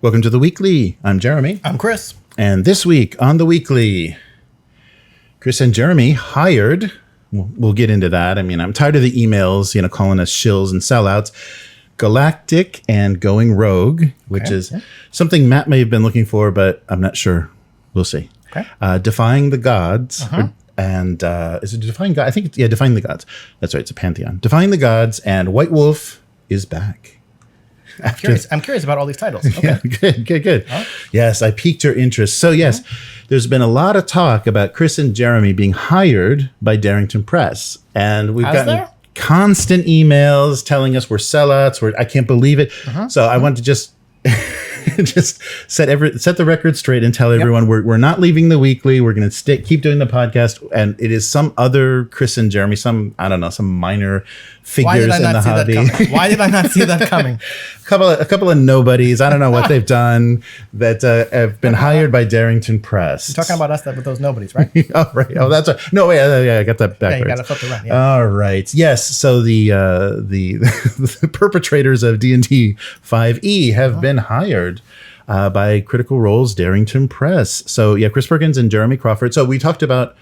Welcome to the Weekly. I'm Jeremy. I'm Chris. And this week on the Weekly, Chris and Jeremy hired, we'll get into that. I mean, I'm tired of the emails, calling us shills and sellouts. Galactic and Going Rogue, which is something Matt may have been looking for, but I'm not sure. We'll see. Okay. Defying the Gods. And is it Defying God? I think it's, Defying the Gods. That's right. It's a pantheon. Defying the Gods and White Wolf is back. I'm curious about all these titles. Okay. Yeah, good. Huh? Yes, I piqued your interest. So yes, there's been a lot of talk about Chris and Jeremy being hired by Darrington Press. And we've gotten constant emails telling us we're sellouts. I can't believe it. So I want to just set the record straight and tell everyone we're not leaving the Weekly. We're going to keep doing the podcast, and it is some other Chris and Jeremy, some minor figures in the hobby. Why did I not see that coming? A couple of nobodies. I don't know what they've done that have been hired by Darrington Press. You're talking about us with those nobodies, right? Oh, right. Oh, that's right. No, wait. I got that backwards. Yeah, you got to flip it around. Yeah. All right. Yes. So the the perpetrators of D&D 5e have been hired by Critical Role's Darrington Press. So yeah, Chris Perkins and Jeremy Crawford. So we talked about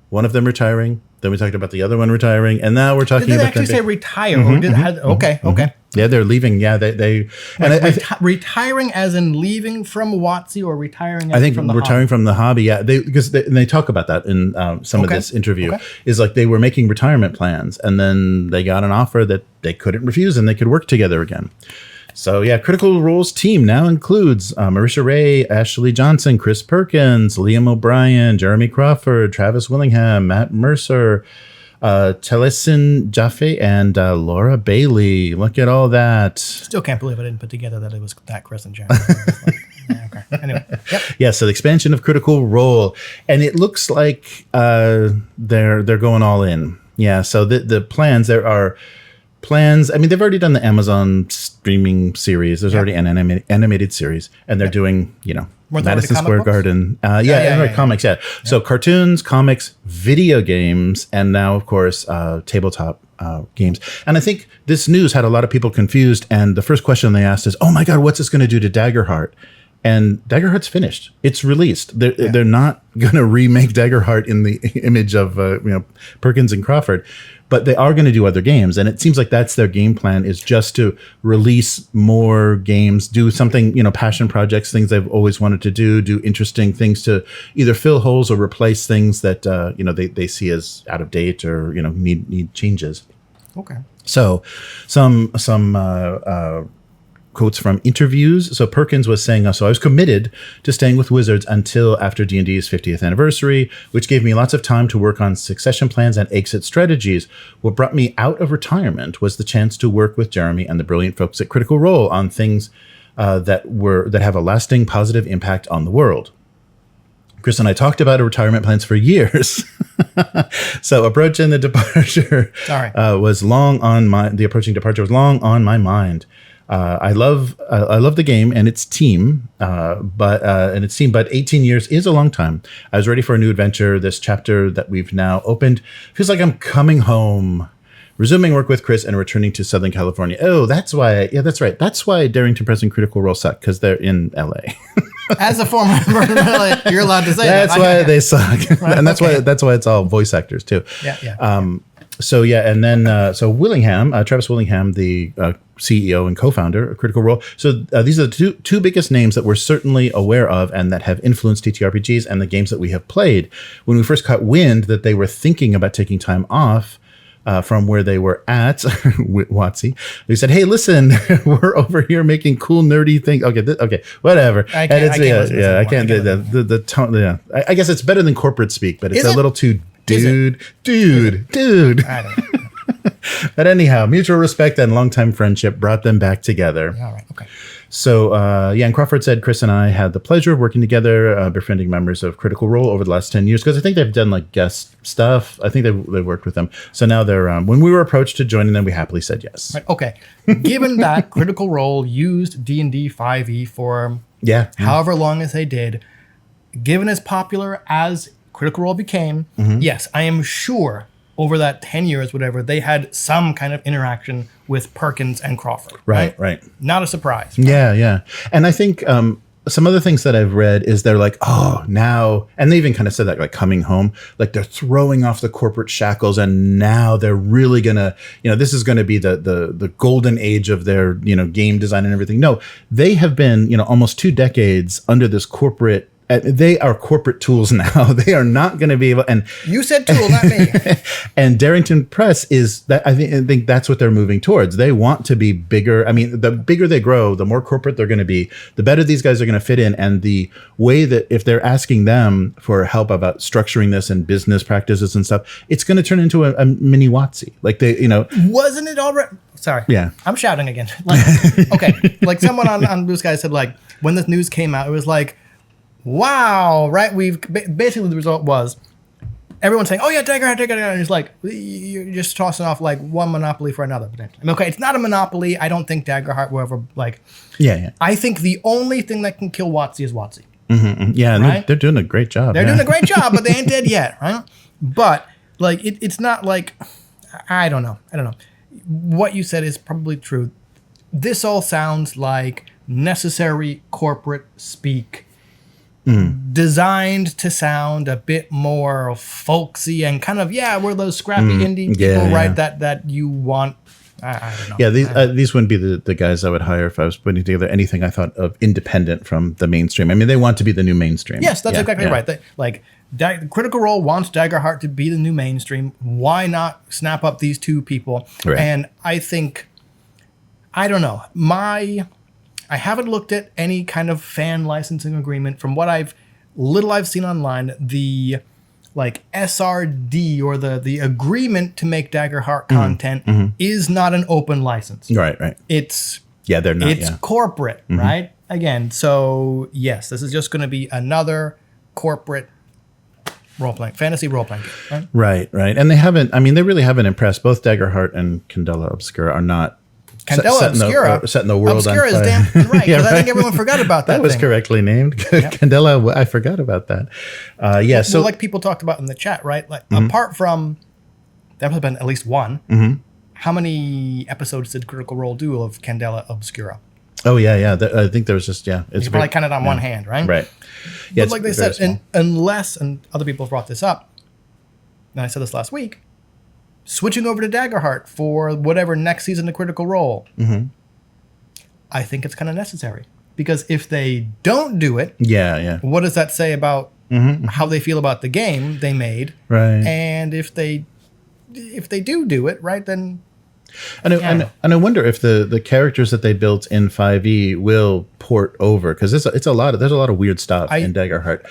one of them retiring. Then we talked about the other one retiring, and now we're talking about. Did they actually say retire? Or did okay. Yeah, they're leaving. Yeah, they retiring as in leaving from WotC, or retiring? As from the retiring hobby? From the hobby. Yeah, because they talk about that in some of this interview. Is like they were making retirement plans, and then they got an offer that they couldn't refuse, and they could work together again. So yeah, Critical Role's team now includes Marisha Ray, Ashley Johnson, Chris Perkins, Liam O'Brien, Jeremy Crawford, Travis Willingham, Matt Mercer, Telesin Jaffe, and Laura Bailey. Look at all that. Still can't believe I didn't put together that it was that Chris and Jeremy. Anyway. Yep. Yeah, so the expansion of Critical Role, and it looks like they're going all in. Yeah, so the plans, there are plans. I mean, they've already done the Amazon streaming series. There's already an animated series, and they're doing, Madison Square Garden. Comics. Yeah. So cartoons, comics, video games, and now, of course, tabletop games. And I think this news had a lot of people confused. And the first question they asked is, "Oh my God, what's this going to do to Daggerheart?" And Daggerheart's finished. It's released. They're not going to remake Daggerheart in the image of Perkins and Crawford, but they are going to do other games. And it seems like that's their game plan, is just to release more games, do something, passion projects, things they've always wanted to do interesting things to either fill holes or replace things that they see as out of date or need changes. Okay. So some quotes from interviews. So Perkins was saying, so I was committed to staying with Wizards until after D&D's 50th anniversary, which gave me lots of time to work on succession plans and exit strategies. What brought me out of retirement was the chance to work with Jeremy and the brilliant folks at Critical Role on things that have a lasting positive impact on the world. Chris and I talked about our retirement plans for years. So approaching departure was long on my mind. I love the game and its team, but 18 years is a long time. I was ready for a new adventure. This chapter that we've now opened feels like I'm coming home, resuming work with Chris and returning to Southern California. Oh, that's why. Yeah, that's right. That's why Darrington Press and Critical Role suck, because they're in LA. As a former member, you're allowed to say that's why they suck, and that's why it's all voice actors too. Yeah. So Willingham, Travis Willingham, the CEO and co-founder of Critical Role. So these are the two biggest names that we're certainly aware of and that have influenced TTRPGs and the games that we have played. When we first caught wind that they were thinking about taking time off from where they were at WotC, they said, "Hey, listen, we're over here making cool nerdy things." Okay, whatever. I can't the tone. Yeah, I guess it's better than corporate speak, but it's a little too. Dude. I don't know. But anyhow, mutual respect and longtime friendship brought them back together. All right. Okay. So, and Crawford said, Chris and I had the pleasure of working together, befriending members of Critical Role over the last 10 years, because I think they've done like guest stuff. I think they've worked with them. So now they're, when we were approached to joining them, we happily said yes. Right. Okay. Given that Critical Role used D&D 5e for however long as they did, given as popular as Critical Role became, yes, I am sure over that 10 years, whatever, they had some kind of interaction with Perkins and Crawford. Right. Not a surprise. Right? Yeah. And I think some other things that I've read is they're like, oh, now, and they even kind of said that, like, coming home, like they're throwing off the corporate shackles, and now they're really gonna, this is gonna be the golden age of their, game design and everything. No, they have been, almost 2 decades under this corporate. They are corporate tools now. They are not going to be able. And you said tool, not me. And Darrington Press is that. I think that's what they're moving towards. They want to be bigger. I mean, the bigger they grow, the more corporate they're going to be. The better these guys are going to fit in. And the way that if they're asking them for help about structuring this and business practices and stuff, it's going to turn into a mini WotC. Like wasn't it already? Sorry. Yeah. I'm shouting again. Okay. Like someone on Blue Sky said, like when this news came out, it was like, wow, right? We've basically the result was everyone saying, "Oh yeah, Daggerheart," and it's like you're just tossing off like one monopoly for another potentially. I mean, okay, it's not a monopoly. I don't think Daggerheart will ever like. Yeah. I think the only thing that can kill WotC is WotC. Mm-hmm. Yeah, and right? they're doing a great job. They're doing a great job, but they ain't dead yet, right? But like, it's not like I don't know. What you said is probably true. This all sounds like necessary corporate speak. Designed to sound a bit more folksy and kind of we're those scrappy indie people, right? That you want. I don't know. Yeah, these wouldn't be the guys I would hire if I was putting together anything I thought of independent from the mainstream. I mean, they want to be the new mainstream. Yes, that's exactly right. Critical Role wants Daggerheart to be the new mainstream. Why not snap up these two people? Right. And I think, I don't know, I haven't looked at any kind of fan licensing agreement. From what I've seen online, the like SRD or the agreement to make Daggerheart content is not an open license. Right. They're not. It's corporate, right? Again, so yes, this is just going to be another corporate fantasy role-playing game. Right. And they really haven't impressed. Both Daggerheart and Candela Obscura are not Candela Obscura. Setting the world Obscura on fire. is damn right, because I think everyone forgot about that. That was correctly named. Yep. Candela, I forgot about that. So like people talked about in the chat, right? Like apart from, there must have been at least one. How many episodes did Critical Role do of Candela Obscura? Oh, yeah. I think there was just, it's you probably counted on one hand, right? Right. Yeah, but like they said, unless, and other people have brought this up, and I said this last week, switching over to Daggerheart for whatever next season of Critical Role, I think it's kind of necessary. Because if they don't do it, what does that say about how they feel about the game they made? Right. And if they do it, right, then... And I wonder if the characters that they built in 5e will port over, because there's a lot of weird stuff in Daggerheart.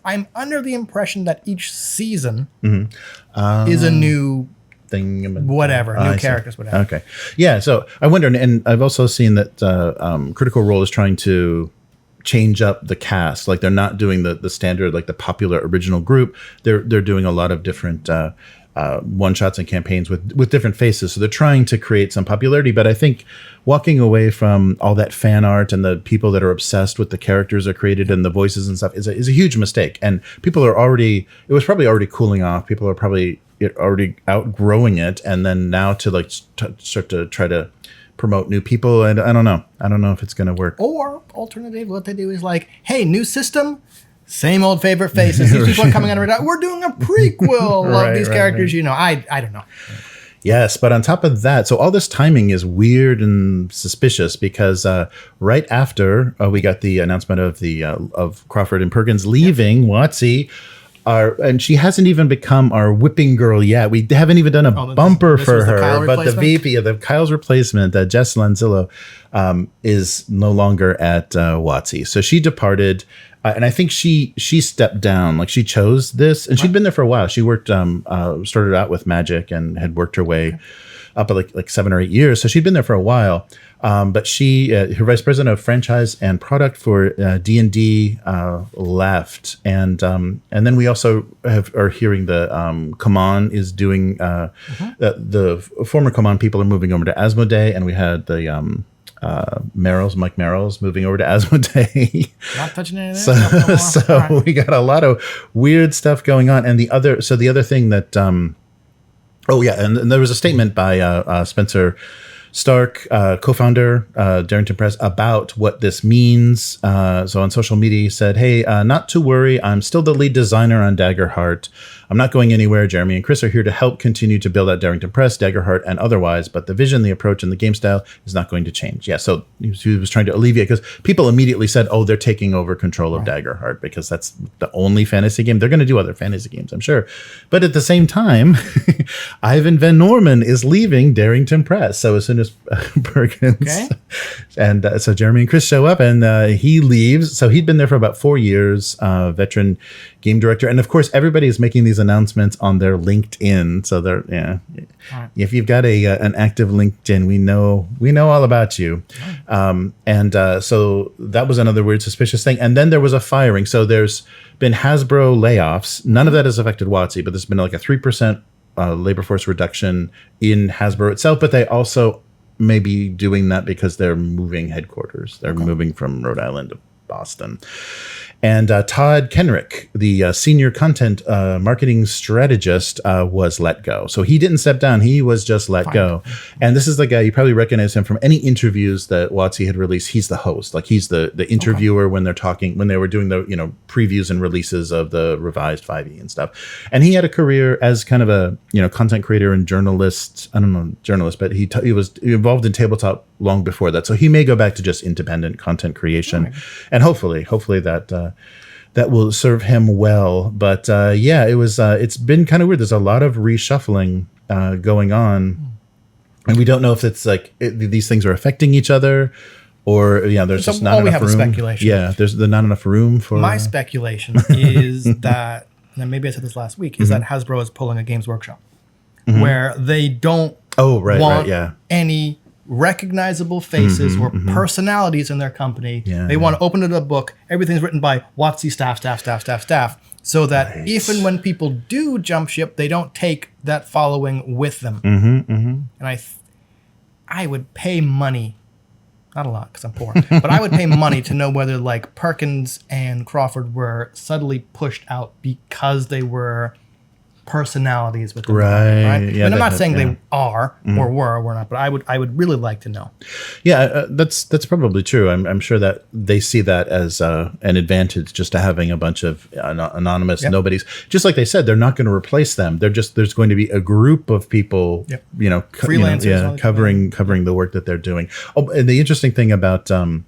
I'm under the impression that each season is a new thing, whatever, new characters, whatever. Okay, yeah. So I wonder, and I've also seen that Critical Role is trying to change up the cast. Like they're not doing the standard, like the popular original group. They're doing a lot of different one-shots and campaigns with different faces. So they're trying to create some popularity. But I think walking away from all that fan art and the people that are obsessed with the characters are created and the voices and stuff is a huge mistake. And people are it was probably already cooling off. People are probably already outgrowing it. And then now to start to try to promote new people. And I don't know if it's going to work. Or alternative, what they do is like, hey, new system, same old favorite faces. These people are coming on radar. We're doing a prequel of these characters. Right. I don't know. Yes, but on top of that, so all this timing is weird and suspicious because right after we got the announcement of Crawford and Perkins leaving WotC, and she hasn't even become our whipping girl yet. We haven't even done a bumper for her, but the VP of Kyle's replacement, Jess Lanzillo, is no longer at WotC. So she departed. And I think she stepped down, like she chose this, and she'd been there for a while. She worked, started out with Magic and had worked her way up like 7 or 8 years. So she'd been there for a while. But she, her vice president of franchise and product for D&D, left, and then we also are hearing the Command is doing the former Command people are moving over to Asmodee, and we had the Mike Merrill's moving over to Asmodee. Not touching anything. So we got a lot of weird stuff going on. And the other thing that Oh yeah, and there was a statement by Spencer Stark, co-founder, Darrington Press, about what this means. So on social media, he said, "Hey, not to worry. I'm still the lead designer on Daggerheart. I'm not going anywhere. Jeremy and Chris are here to help continue to build out Darrington Press, Daggerheart, and otherwise. But the vision, the approach, and the game style is not going to change." Yeah, so he was trying to alleviate, because people immediately said, "Oh, they're taking over control of Daggerheart because that's the only fantasy game." They're going to do other fantasy games, I'm sure. But at the same time, Ivan Van Norman is leaving Darrington Press. So as soon as Perkins and so Jeremy and Chris show up, and he leaves. So he'd been there for about 4 years, veteran game director, and of course everybody is making these announcements on their LinkedIn. So they're if you've got an active LinkedIn, we know all about you. So that was another weird suspicious thing. And then there was a firing. So there's been Hasbro layoffs. None of that has affected WotC, but there's been like a 3% labor force reduction in Hasbro itself. But they also may be doing that because they're moving headquarters. They're moving from Rhode Island to Boston. And Todd Kenreck, the senior content marketing strategist, was let go. So he didn't step down. He was just let go. And this is the guy, you probably recognize him from any interviews that WotC had released. He's the host. Like, he's the interviewer when they're talking, when they were doing the previews and releases of the revised 5e and stuff. And he had a career as kind of a content creator and journalist. I don't know, journalist, but he was involved in tabletop long before that. So he may go back to just independent content creation. And hopefully that will serve him well. But it was it's been kind of weird. There's a lot of reshuffling going on, and we don't know if it's like these things are affecting each other, or there's just not enough room. Speculation. Yeah, there's not enough room for. My speculation is that, and maybe I said this last week, is that Hasbro is pulling a Games Workshop where they don't want any recognizable faces or personalities in their company. They want to open it a book. Everything's written by WotC staff, so that if and when people do jump ship, they don't take that following with them. And I would pay money, not a lot because I'm poor, but I would pay money to know whether like Perkins and Crawford were subtly pushed out because they were personalities with them, right? Yeah, and I'm not saying they are or were or were not, but I would really like to know. Yeah, that's probably true. I'm sure that they see that as an advantage, just to having a bunch of anonymous nobodies. Just like they said, they're not going to replace them. There's going to be a group of people, freelancers, covering the work that they're doing. Oh, and the interesting thing about the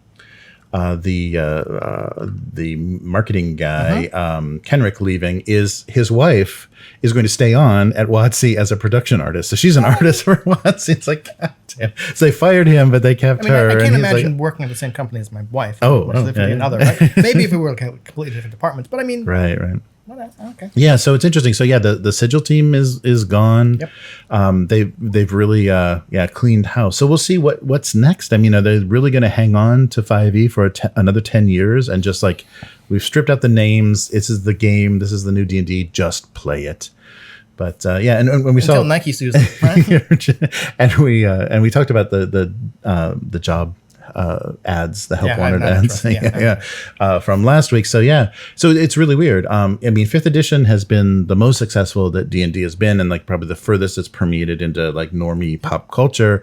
marketing guy, Kenreck, leaving is his wife is going to stay on at WotC as a production artist. So she's an artist for WotC. It's like, God damn. So they fired him, but they kept her. I can't imagine working at the same company as my wife. Another, right? Maybe if we were like completely different departments, but I mean, right. Okay. Yeah, so it's interesting. So the sigil team is gone. Yep. They've really cleaned house. So we'll see what's next. I mean, are they really going to hang on to 5e for another 10 years and just like, we've stripped out the names. This is the game. This is the new D&D. Just play it. But and when we saw Nike sues them, right? and we talked about the job ads, the help wanted ads from last week. So it's really weird. I mean, 5th edition has been the most successful that D&D has been, and like probably the furthest it's permeated into like normie pop culture.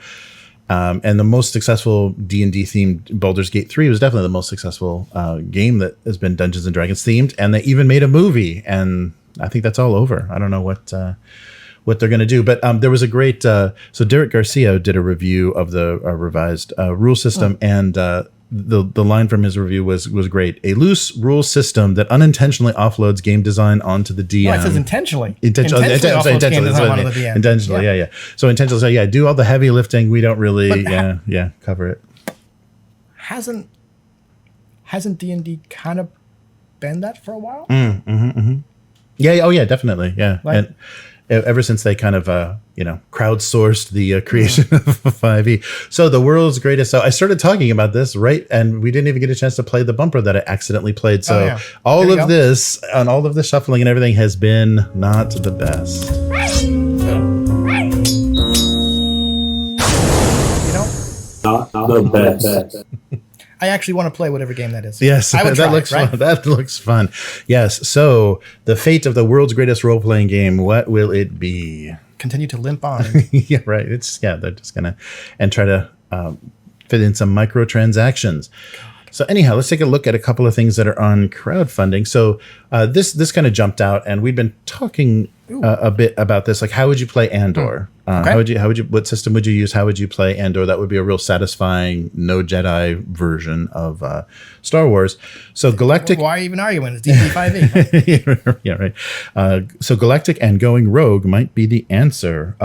And the most successful D&D themed Baldur's Gate 3 was definitely the most successful game that has been Dungeons and Dragons themed, and they even made a movie, and I think that's all over. I don't know what they're going to do. But there was a great, so Derek Garcia did a review of the revised rule system, and the line from his review was great. A loose rule system that unintentionally offloads game design onto the DM. Well, it says intentionally. Intentionally offloads game design onto the DM. Intentionally, yeah. So intentionally, so do all the heavy lifting. We don't really, cover it. Hasn't D&D kind of been that for a while? Yeah, definitely, yeah. And ever since they kind of, crowdsourced the creation of 5e. So the world's greatest. So I started talking about this, right? And we didn't even get a chance to play the bumper that I accidentally played. So all of this and all of the shuffling and everything has been not the best. Not the best. I actually want to play whatever game that is. Yes, that looks fun. That looks fun. Yes. So the fate of the world's greatest role-playing game. What will it be? continue to limp on. Yeah, right. They're just gonna and try to fit in some microtransactions. So anyhow, let's take a look at a couple of things that are on crowdfunding. So this kind of jumped out, and we've been talking a bit about this. Like, how would you play Andor? Okay. What system would you use? How would you play Andor? That would be a real satisfying no Jedi version of Star Wars. So Galactic. Why even arguing? It's DP5e. Yeah, right. So Galactic and going rogue might be the answer.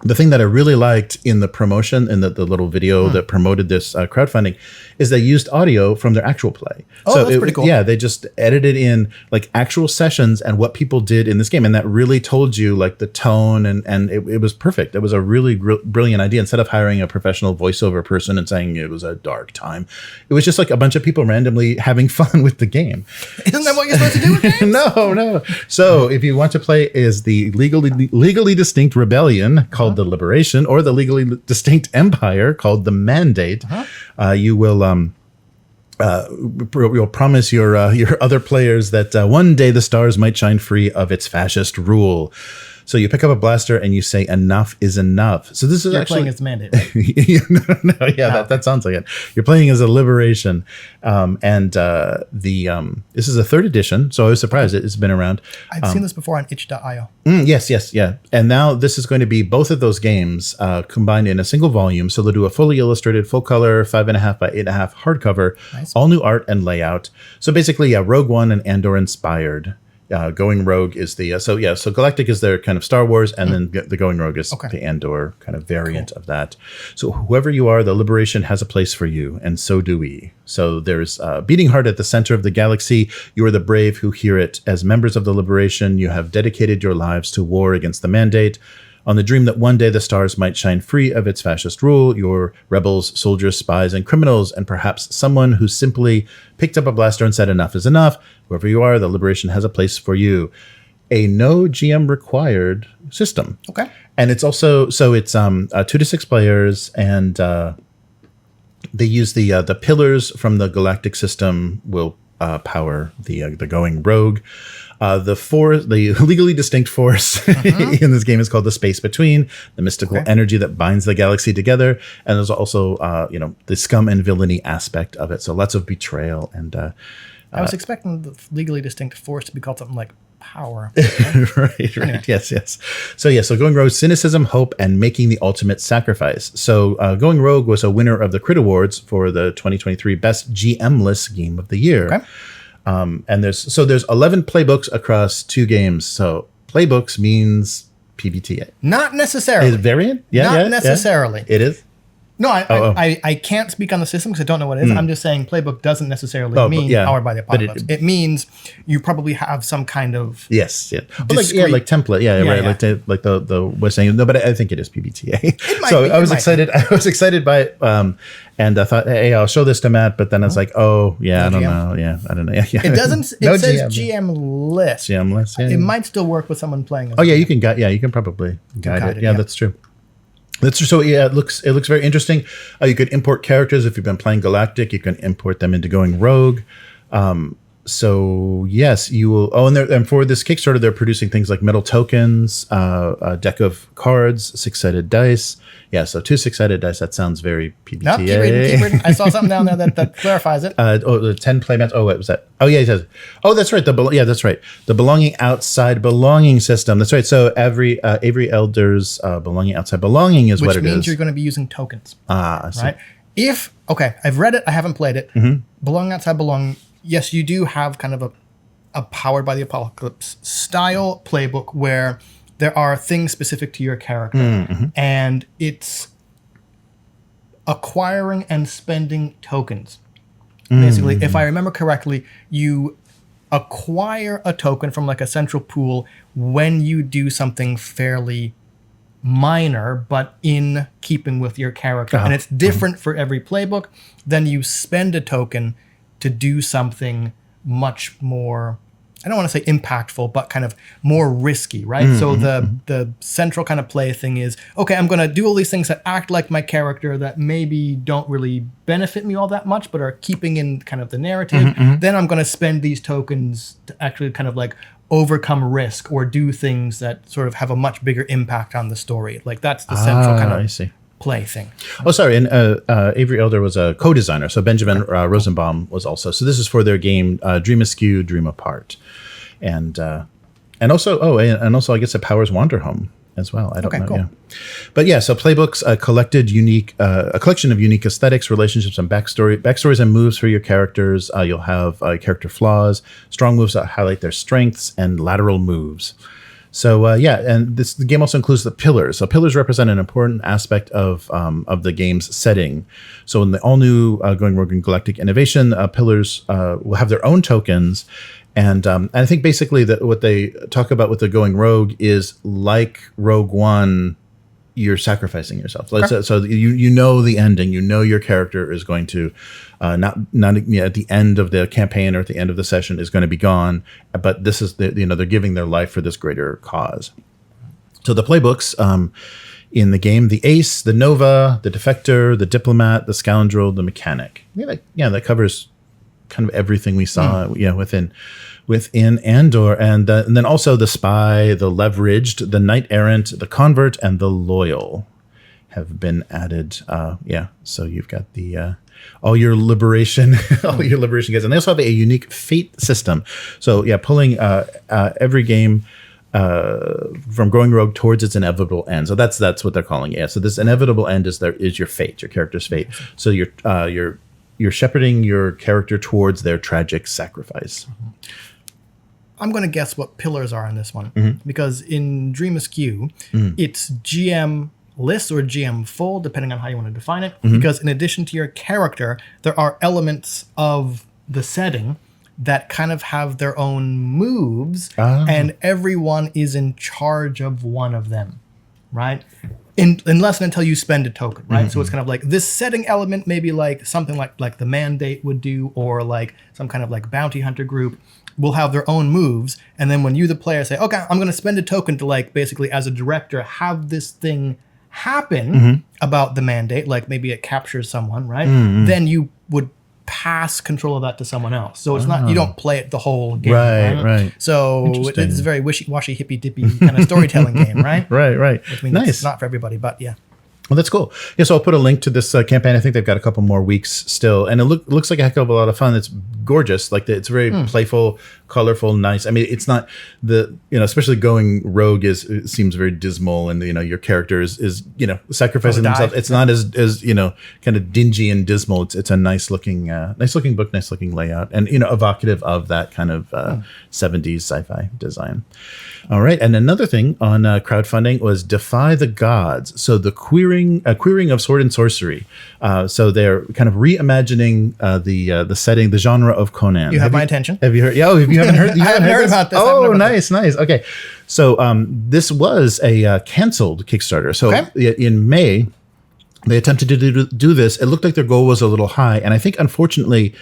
The thing that I really liked in the promotion and the little video that promoted this crowdfunding is they used audio from their actual play. Oh, so that's pretty cool. Yeah, they just edited in like actual sessions and what people did in this game. And that really told you like the tone and it was perfect. It was a really brilliant idea. Instead of hiring a professional voiceover person and saying it was a dark time, it was just like a bunch of people randomly having fun with the game. Isn't that what you're supposed to do with games? No. So if you want to play as the legally distinct rebellion called the Liberation, or the legally distinct empire called the Mandate, you will you'll promise your other players that one day the stars might shine free of its fascist rule. So you pick up a blaster and you say, "Enough is enough." So this is You're actually playing as the Mandate. That sounds like it. You're playing as a Liberation, this is a 3rd edition. So I was surprised it's been around. I've seen this before on itch.io. Yes. And now this is going to be both of those games combined in a single volume. So they'll do a fully illustrated, full color, 5.5 by 8.5 hardcover, Nice. all new art and layout. So basically, Rogue One and Andor inspired. Going Rogue is the so Galactic is their kind of Star Wars, and then the Going Rogue is the Andor kind of variant of that. So whoever you are, the Liberation has a place for you, and so do we. So there's beating heart at the center of the galaxy. You are the brave who hear it. As members of the Liberation, you have dedicated your lives to war against the Mandate. On the dream that one day the stars might shine free of its fascist rule, your rebels, soldiers, spies, and criminals, and perhaps someone who simply picked up a blaster and said enough is enough. Whoever you are, the Liberation has a place for you. A no GM required system. Okay. And it's also, so it's 2 to 6 players, and they use the pillars from the Galactic system will power the Going Rogue. The legally distinct force in this game is called the Space Between, the mystical energy that binds the galaxy together. And there's also, the scum and villainy aspect of it. So lots of betrayal and. I was expecting the legally distinct force to be called something like power. right. Anyway. Yes. So Going Rogue, cynicism, hope, and making the ultimate sacrifice. So Going Rogue was a winner of the Crit Awards for the 2023 Best GM-less Game of the Year. Okay. And there's 11 playbooks across 2 games. So playbooks means PBTA. Not necessarily. Is it variant? Not necessarily. It is? No, I can't speak on the system because I don't know what it is. I'm just saying playbook doesn't necessarily mean powered by the apocalypse. It means you probably have some kind of like template. Like the was saying. No, but I think it is PBTA. I was excited. I was excited by it. And I thought, hey, I'll show this to Matt. But then it's like, I don't know. Yeah, I don't know. Yeah. It doesn't. It says GM list. GM list. Yeah, it might still work with someone playing. You can guide. Yeah, you can probably guide it. Yeah, that's true. That's so. Yeah, it looks very interesting. You could import characters if you've been playing Galactic. You can import them into Going Rogue. So yes, you will. Oh, and for this Kickstarter, they're producing things like metal tokens, a deck of cards, 6-sided dice. Yeah, so 2 6-sided dice. That sounds very PBTA. No, keep reading. I saw something down there that clarifies it. The 10 playmats. Oh, what was that? Oh, yeah, it says. Oh, that's right. That's right. The belonging outside belonging system. That's right. So Avery Elder's belonging outside belonging is what it is. Which means you're going to be using tokens. I see. Right? I've read it. I haven't played it. Mm-hmm. Belonging outside belonging. Yes, you do have kind of a powered by the apocalypse style playbook where there are things specific to your character, and it's acquiring and spending tokens. Basically, if I remember correctly, you acquire a token from like a central pool when you do something fairly minor, but in keeping with your character. And it's different for every playbook. Then you spend a token to do something much more, I don't want to say impactful, but kind of more risky, right? So the central kind of play thing is, okay, I'm going to do all these things that act like my character that maybe don't really benefit me all that much, but are keeping in kind of the narrative. Then I'm going to spend these tokens to actually kind of like overcome risk or do things that sort of have a much bigger impact on the story. Like that's the central kind of play thing. Oh, sorry. And Avery Elder was a co-designer. So Benjamin Rosenbaum was also. So this is for their game Dream Askew, Dream Apart. And also, I guess it powers Wanderhome as well. I don't know. Cool. Yeah. But yeah, so playbooks, a collection of unique aesthetics, relationships, and backstories and moves for your characters. You'll have character flaws, strong moves that highlight their strengths, and lateral moves. So and the game also includes the pillars. So pillars represent an important aspect of the game's setting. So in the all new Going Rogue and Galactic innovation, pillars will have their own tokens. And I think basically that what they talk about with the Going Rogue is like Rogue One, you're sacrificing yourself. Okay. So you know the ending. You know your character is going to not at the end of the campaign or at the end of the session is going to be gone. But this is they're giving their life for this greater cause. So the playbooks in the game: the Ace, the Nova, the Defector, the Diplomat, the Scoundrel, the Mechanic. That covers kind of everything we saw. Within Andor, and then also the Spy, the Leveraged, the Knight Errant, the Convert, and the Loyal have been added. So you've got the all your liberation guys, and they also have a unique fate system. So pulling every game from Going Rogue towards its inevitable end. So that's what they're calling it. Yeah. So this inevitable end is your fate, your character's fate. So you're shepherding your character towards their tragic sacrifice. Mm-hmm. I'm going to guess what pillars are in this one, because in Dream Askew, it's GM list or GM full, depending on how you want to define it. Because in addition to your character, there are elements of the setting that kind of have their own moves, and everyone is in charge of one of them, right? Unless and until you spend a token, right? So it's kind of like this setting element, maybe like something like the Mandate would do, or like some kind of like bounty hunter group will have their own moves. And then when you, the player, say, okay, I'm going to spend a token to like basically as a director have this thing happen about the Mandate, like maybe it captures someone, right? Then you would pass control of that to someone else. So it's not, you don't play it the whole game. Right. So it's a very wishy-washy, hippy-dippy kind of storytelling game, right? Right. Which means nice. It's not for everybody, but yeah. Well, that's cool. Yeah, so I'll put a link to this campaign. I think they've got a couple more weeks still, and it looks like a heck of a lot of fun. It's gorgeous. Like it's very playful, colorful, nice. I mean, it's not especially Going Rogue seems very dismal, and your character is sacrificing themselves. It's not as kind of dingy and dismal. It's a nice looking book, nice looking layout, and evocative of that kind of 70s sci-fi design. All right, and another thing on crowdfunding was Defy the Gods. So the queering of sword and sorcery. So they're kind of reimagining the setting, the genre of Conan. You have my attention. Have you heard? Yeah, if you haven't heard, I haven't heard about this. Oh, nice. Okay, so this was a canceled Kickstarter. So in May, they attempted to do this. It looked like their goal was a little high, and I think unfortunately,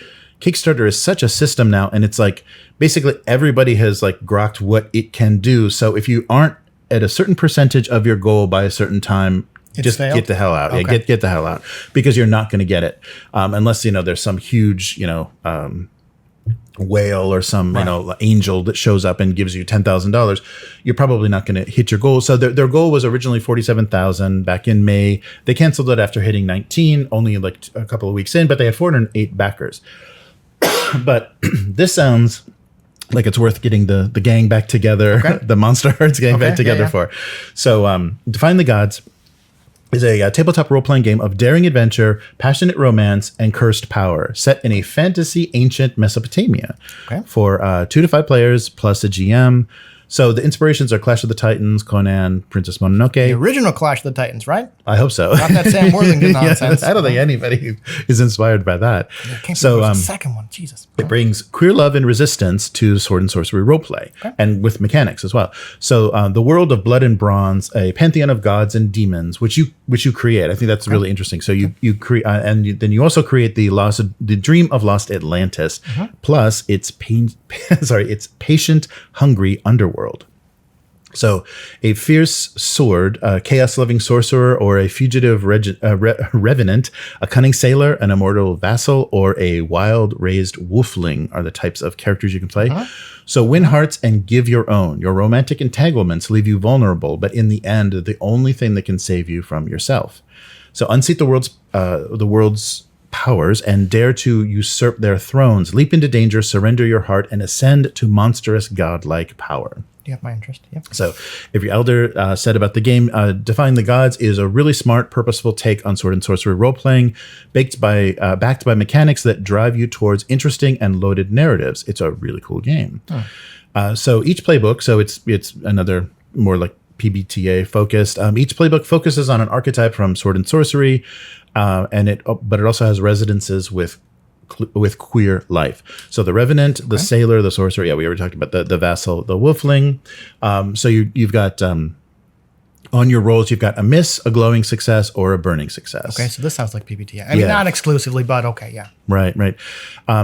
Kickstarter is such a system now, and it's like basically everybody has like grokked what it can do. So if you aren't at a certain percentage of your goal by a certain time, just get the hell out. Okay. Yeah, get the hell out, because you're not going to get it unless there's some huge whale or some angel that shows up and gives you $10,000. You're probably not going to hit your goal. So their goal was originally 47,000 back in May. They canceled it after hitting 19, only like a couple of weeks in, but they had 408 backers. But this sounds like it's worth getting the gang back together, the Monster Hearts gang back together for. So Defying the Gods is a tabletop role-playing game of daring adventure, passionate romance, and cursed power set in a fantasy ancient Mesopotamia for 2 to 5 players plus a GM. So the inspirations are Clash of the Titans, Conan, Princess Mononoke. The original Clash of the Titans, right? I hope so. Not that Sam Worthington nonsense. I don't think anybody is inspired by that. So the second one, Jesus. It brings queer love and resistance to sword and sorcery roleplay, and with mechanics as well. So the world of blood and bronze, a pantheon of gods and demons, which you create. I think that's really interesting. So you create, and then you also create the dream of lost Atlantis, plus its patient, hungry underworld. So a fierce sword, a chaos-loving sorcerer, or a fugitive revenant, a cunning sailor, an immortal vassal, or a wild-raised wolfling are the types of characters you can play. So win hearts and give your own. Your romantic entanglements leave you vulnerable, but in the end, they're the only thing that can save you from yourself. So unseat the world's powers and dare to usurp their thrones. Leap into danger, surrender your heart, and ascend to monstrous godlike power. You have my interest. Yep. So if your elder said about the game, Defying the Gods is a really smart, purposeful take on sword and sorcery role-playing, backed by mechanics that drive you towards interesting and loaded narratives. It's a really cool game. So each playbook, so it's another more like PBTA focused. Each playbook focuses on an archetype from sword and sorcery, but it also has residences with queer life. So the revenant, the sailor, the sorcerer. Yeah, we already talked about the vassal, the wolfling. So you've got on your rolls, you've got a miss, a glowing success, or a burning success. Okay, so this sounds like PBTA. I mean, not exclusively, but okay, yeah. Right.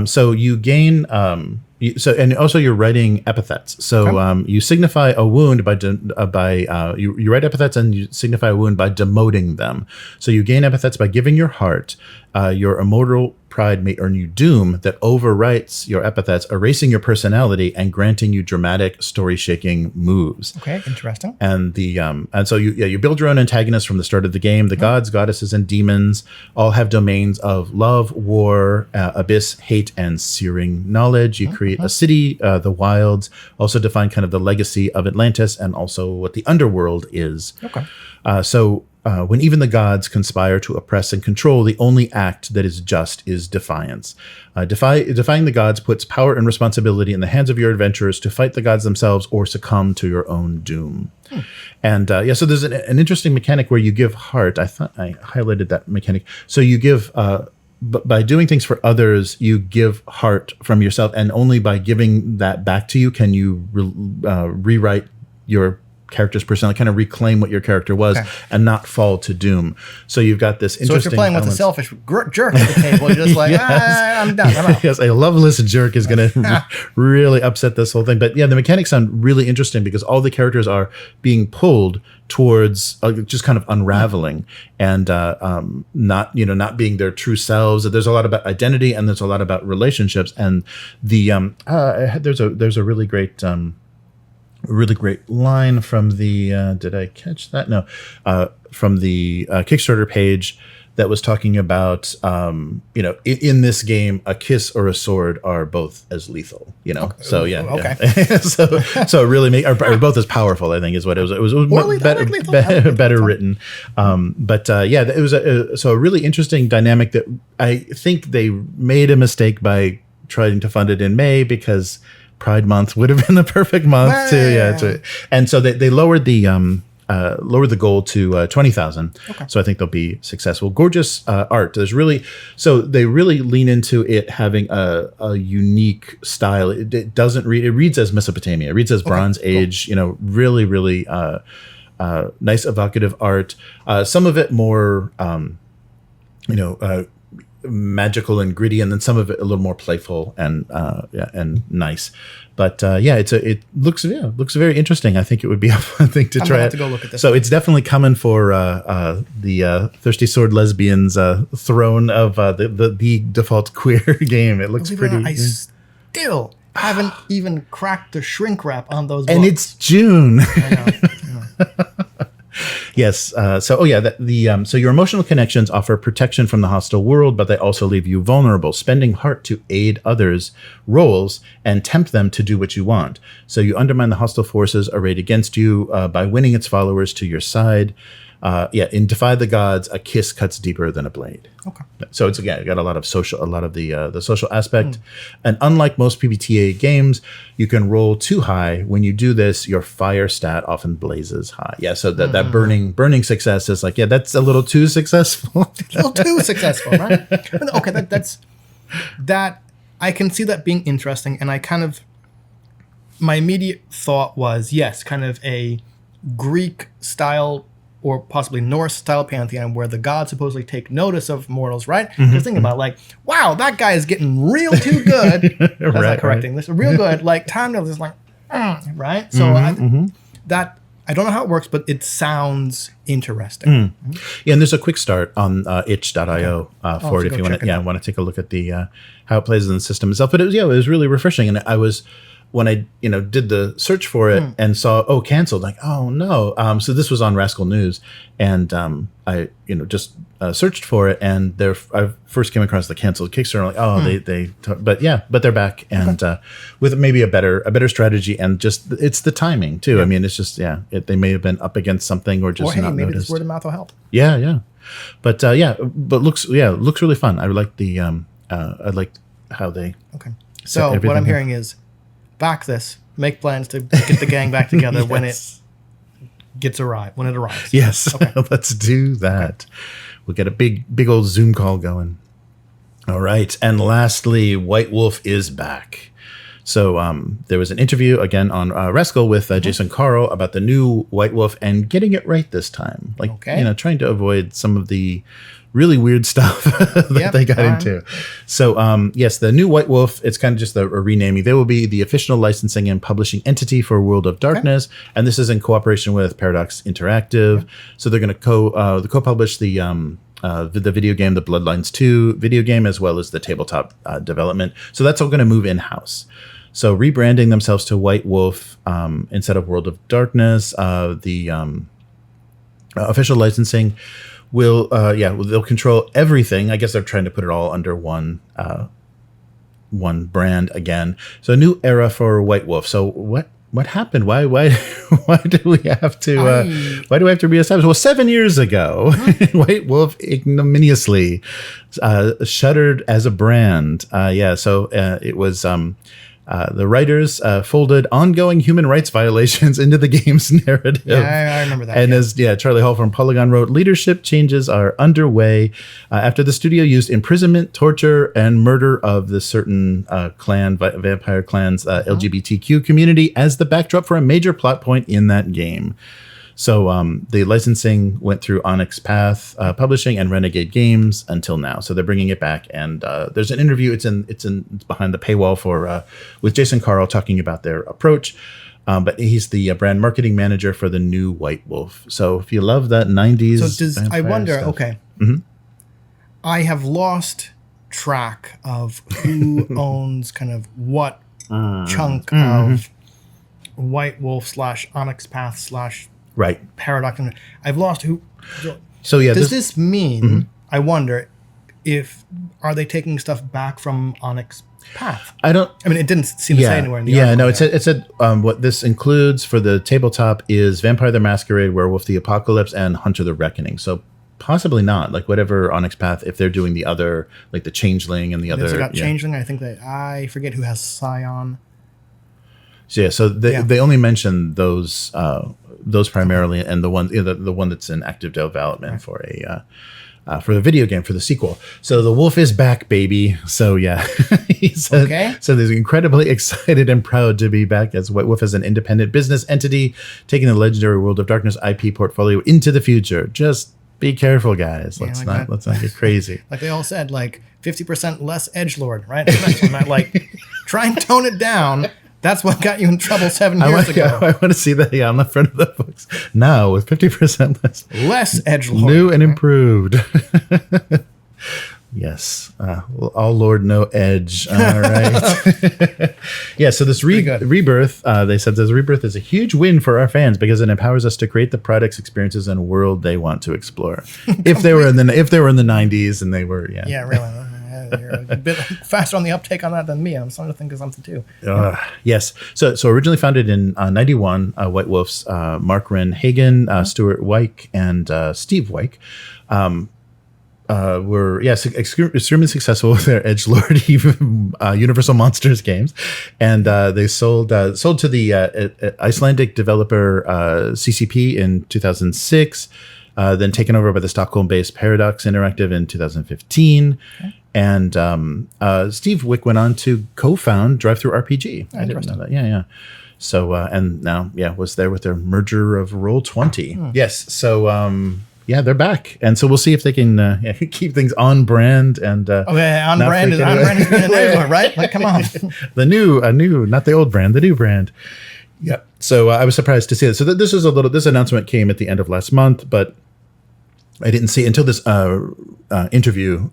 So you gain. And also you're writing epithets. So you signify a wound you write epithets and you signify a wound by demoting them. So you gain epithets by giving your heart. Your immortal pride may earn you doom that overwrites your epithets, erasing your personality and granting you dramatic, story-shaking moves. Okay, interesting. And so you build your own antagonists from the start of the game. The gods, goddesses, and demons all have domains of love, war, abyss, hate, and searing knowledge. You create a city, the wilds, also define kind of the legacy of Atlantis and also what the underworld is. Okay. When even the gods conspire to oppress and control, the only act that is just is defiance. Defying the gods puts power and responsibility in the hands of your adventurers to fight the gods themselves or succumb to your own doom. And so there's an interesting mechanic where you give heart. I thought I highlighted that mechanic. So you give, by doing things for others, you give heart from yourself, and only by giving that back to you can you rewrite your character's personality, kind of reclaim what your character was and not fall to doom. So you've got this interesting. So if you're playing with a selfish jerk at the table, you're just like, I'm done. I'm out. Yes, a loveless jerk is going to really upset this whole thing. But yeah, the mechanics sound really interesting because all the characters are being pulled towards just kind of unraveling and not being their true selves. There's a lot about identity and there's a lot about relationships. And there's a really great. Really great line from the did I catch that? No, from the Kickstarter page that was talking about in this game a kiss or a sword are both as lethal. Okay. So yeah, okay. so really are both as powerful. I think is what it was. It was better written. It was a really interesting dynamic that I think they made a mistake by trying to fund it in May because Pride Month would have been the perfect month too. Yeah, and so they lowered the goal to 20,000. Okay. So I think they'll be successful. Gorgeous art. They really lean into it having a unique style. It doesn't read. It reads as Mesopotamia. It reads as Bronze Age. Cool. Really, really nice evocative art. Some of it more, magical and gritty, and then some of it a little more playful and nice. But it looks very interesting. I think it would be a fun thing to try. Have to go look at this. So it's definitely coming for the Thirsty Sword Lesbians throne of the default queer game. It looks pretty. I still haven't even cracked the shrink wrap on those books. And it's June. I know. Yes. So your emotional connections offer protection from the hostile world, but they also leave you vulnerable. Spending heart to aid others rolls and tempt them to do what you want. So you undermine the hostile forces arrayed against you by winning its followers to your side. In Defy the Gods, a kiss cuts deeper than a blade. Okay. So it's got a lot of the social aspect, and unlike most PBTA games, you can roll too high. When you do this, your fire stat often blazes high. Yeah, so that burning success is like, that's a little too successful. A little too successful, right? Okay, that's I can see that being interesting, and my immediate thought was yes, kind of a Greek style or possibly Norse style pantheon where the gods supposedly take notice of mortals, right? Just think about wow, that guy is getting real too good. That's not correcting this. Real good. Time to just right? So that I don't know how it works, but it sounds interesting. Yeah, and there's a quick start on itch.io for it if you want to take a look at the how it plays in the system itself. But it was really refreshing, and I was when I did the search for it and saw canceled, like no. So this was on Rascal News, and I just searched for it, and I first came across the canceled Kickstarter. Like but they're back, and with maybe a better strategy, and just it's the timing too. Yeah. I mean, it's just they may have been up against something or just not maybe noticed. this word of mouth will help. Yeah. But looks really fun. I like the I like how they. Okay. So what I'm hearing is back this, make plans to get the gang back together when it arrives. Yes. Okay. Let's do that. We'll get a big old Zoom call going. All right. And lastly, White Wolf is back. So there was an interview again on Rascal with Jason Carl about the new White Wolf and getting it right this time. Like, trying to avoid some of the really weird stuff that they got into. So, yes, the new White Wolf, it's kind of just a renaming. They will be the official licensing and publishing entity for World of Darkness. Okay. And this is in cooperation with Paradox Interactive. So they're going to co-publish the video game, the Bloodlines 2 video game, as well as the tabletop development. So that's all going to move in-house. So rebranding themselves to White Wolf instead of World of Darkness, the official licensing they'll control everything. I guess they're trying to put it all under one brand again. So a new era for White Wolf. So what happened? Why do we have to reestablish? Well, 7 years ago, White Wolf ignominiously shuttered as a brand. So it was the writers folded ongoing human rights violations into the game's narrative. Yeah, I remember that. And as Charlie Hall from Polygon wrote, leadership changes are underway after the studio used imprisonment, torture, and murder of the certain vampire clan's LGBTQ community as the backdrop for a major plot point in that game. So the licensing went through Onyx Path Publishing and Renegade Games until now. So they're bringing it back, and there's an interview. It's behind the paywall with Jason Carl talking about their approach. But he's the brand marketing manager for the new White Wolf. So if you love that 90s, so I wonder. Stuff, okay, I have lost track of who owns kind of what chunk of White Wolf / Onyx Path / right. Paradox. I've lost who. So does this mean? I wonder are they taking stuff back from Onyx Path? I mean, it didn't seem to say anywhere in the article. No, it said what this includes for the tabletop is Vampire the Masquerade, Werewolf the Apocalypse, and Hunter the Reckoning. So possibly not, like whatever Onyx Path, if they're doing the other, like the Changeling and the other. They got Changeling. I think I forget who has Scion. So they only mention those primarily, and the one that's in active development for the video game, for the sequel. So the wolf is back, baby. So he said, so they're incredibly excited and proud to be back as White Wolf as an independent business entity, taking the legendary World of Darkness IP portfolio into the future. Just be careful, guys. Let's not get crazy. Like they all said, like 50% less edgelord, right? Like try and tone it down. That's what got you in trouble 7 years ago. I want to see that on the front of the books. Now with 50% less edgelord. New and improved. Yes. All Lord, no edge. All right. So this rebirth, they said this rebirth is a huge win for our fans because it empowers us to create the products, experiences, and world they want to explore. if they were in the 90s and they were, Yeah, really. You're a bit faster on the uptake on that than me. I'm starting to think of something too. Yes. So originally founded in 91, White Wolf's Mark Wren Hagen, Stuart Wyke, and Steve Wyke were extremely successful with their edgelord Universal Monsters games, and they sold to the Icelandic developer CCP in 2006. Then taken over by the Stockholm-based Paradox Interactive in 2015. Okay. And Steve Wyke went on to co-found DriveThru RPG. I didn't know that. Yeah. So, and now, was there with their merger of Roll20. Yes. So, they're back. And so we'll see if they can keep things on brand. And on brand is being an edgelord, right? Like, come on. The new, not the old brand, the new brand. Yeah. So I was surprised to see it. So this announcement came at the end of last month, but I didn't see until this interview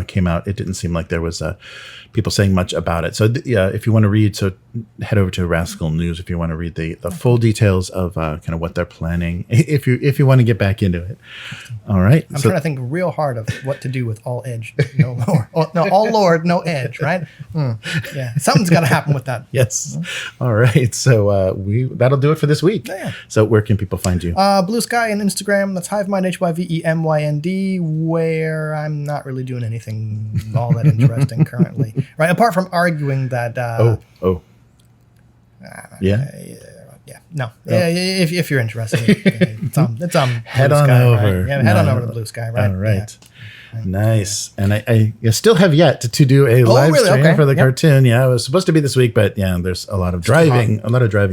came out. It didn't seem like there was people saying much about it. So if you want to read, head over to Rascal News if you want to read the full details of kind of what they're planning. If you want to get back into it. All right. I'm trying to think real hard of what to do with all edge, no lord. No, all lord, no edge, right? Yeah, something's got to happen with that. Yes. All right. So that'll do it for this week. Yeah. So where can people find you? Blue Sky and Instagram. That's Hivemind, HYVEMYND, where I'm not really doing anything all that interesting currently. Right, apart from arguing that. No. If you're interested, it's on. Head Blue on Sky, over. Right? Yeah, head on over to Blue Sky. Right. All right. Yeah. Nice. And I still have yet to do a live stream for the cartoon. Yeah, it was supposed to be this week, but yeah, there's a lot of driving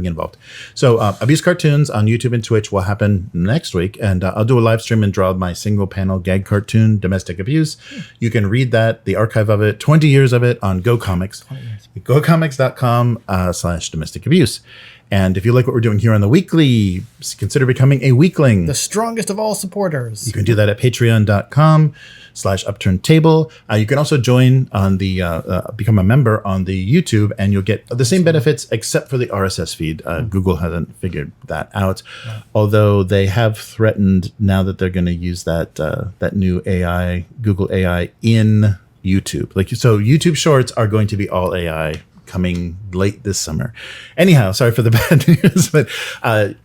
involved. So Abuse Cartoons on YouTube and Twitch will happen next week. And I'll do a live stream and draw my single panel gag cartoon, Domestic Abuse. You can read that, the archive of it, 20 years of it on Go Comics. GoComics.com/domestic abuse. And if you like what we're doing here on the weekly, consider becoming a weekling. The strongest of all supporters. You can do that at patreon.com/upturntable. You can also join on the become a member on the YouTube, and you'll get the same benefits except for the RSS feed. Google hasn't figured that out, although they have threatened now that they're going to use that new AI, Google AI, in YouTube. So YouTube Shorts are going to be all AI coming late this summer. Anyhow, sorry for the bad news, but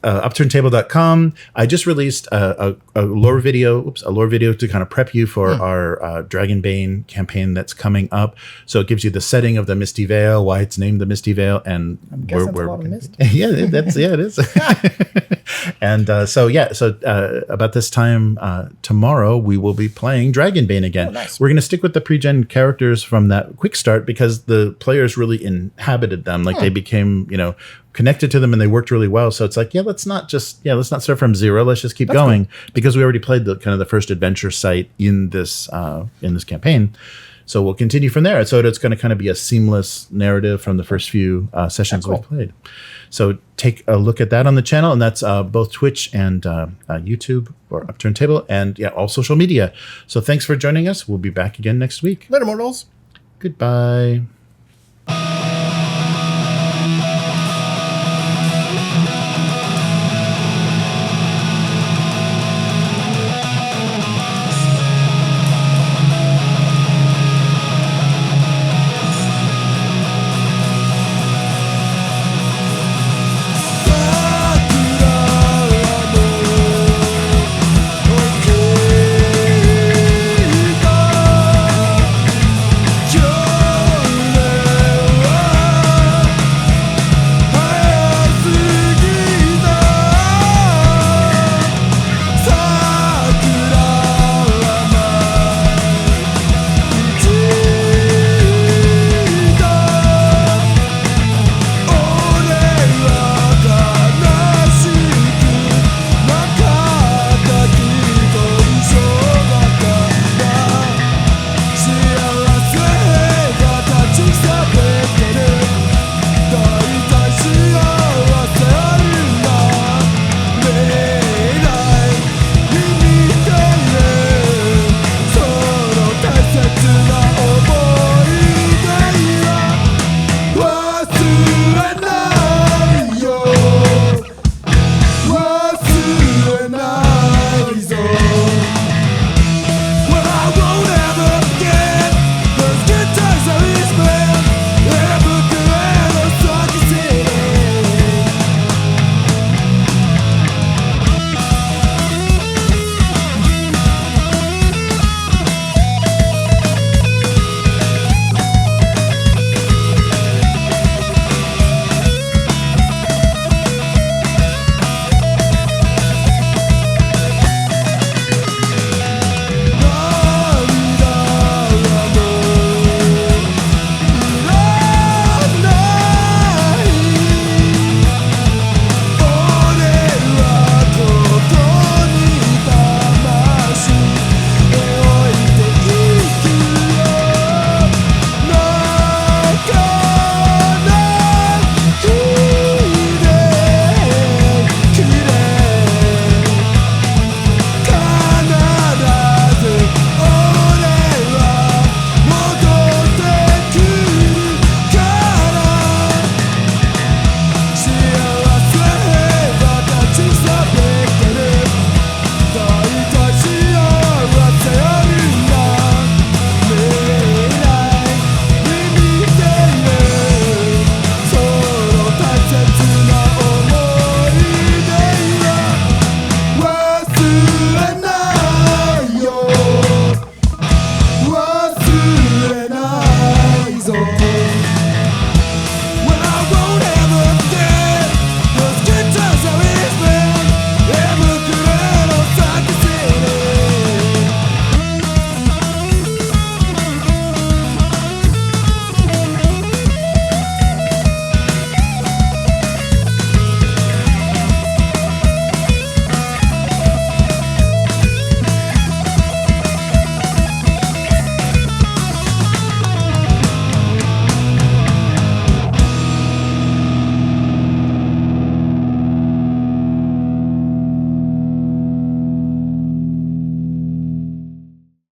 upturntable.com. I just released a lore video to kind of prep you for our Dragonbane campaign that's coming up. So it gives you the setting of the Misty Vale, why it's named the Misty Vale, and where we're a lot of mist. it is. And so about this time tomorrow, we will be playing Dragonbane again. Oh, nice. We're going to stick with the pre-gen characters from that quick start because the players really inhabited them. They became, connected to them, and they worked really well. So it's like, let's not start from zero. Let's just keep going because we already played the first adventure site in this campaign. So we'll continue from there. So it's going to kind of be a seamless narrative from the first few sessions we've played. So take a look at that on the channel, and that's both Twitch and YouTube or Upturn Table, and all social media. So thanks for joining us. We'll be back again next week. Later, mortals. Goodbye.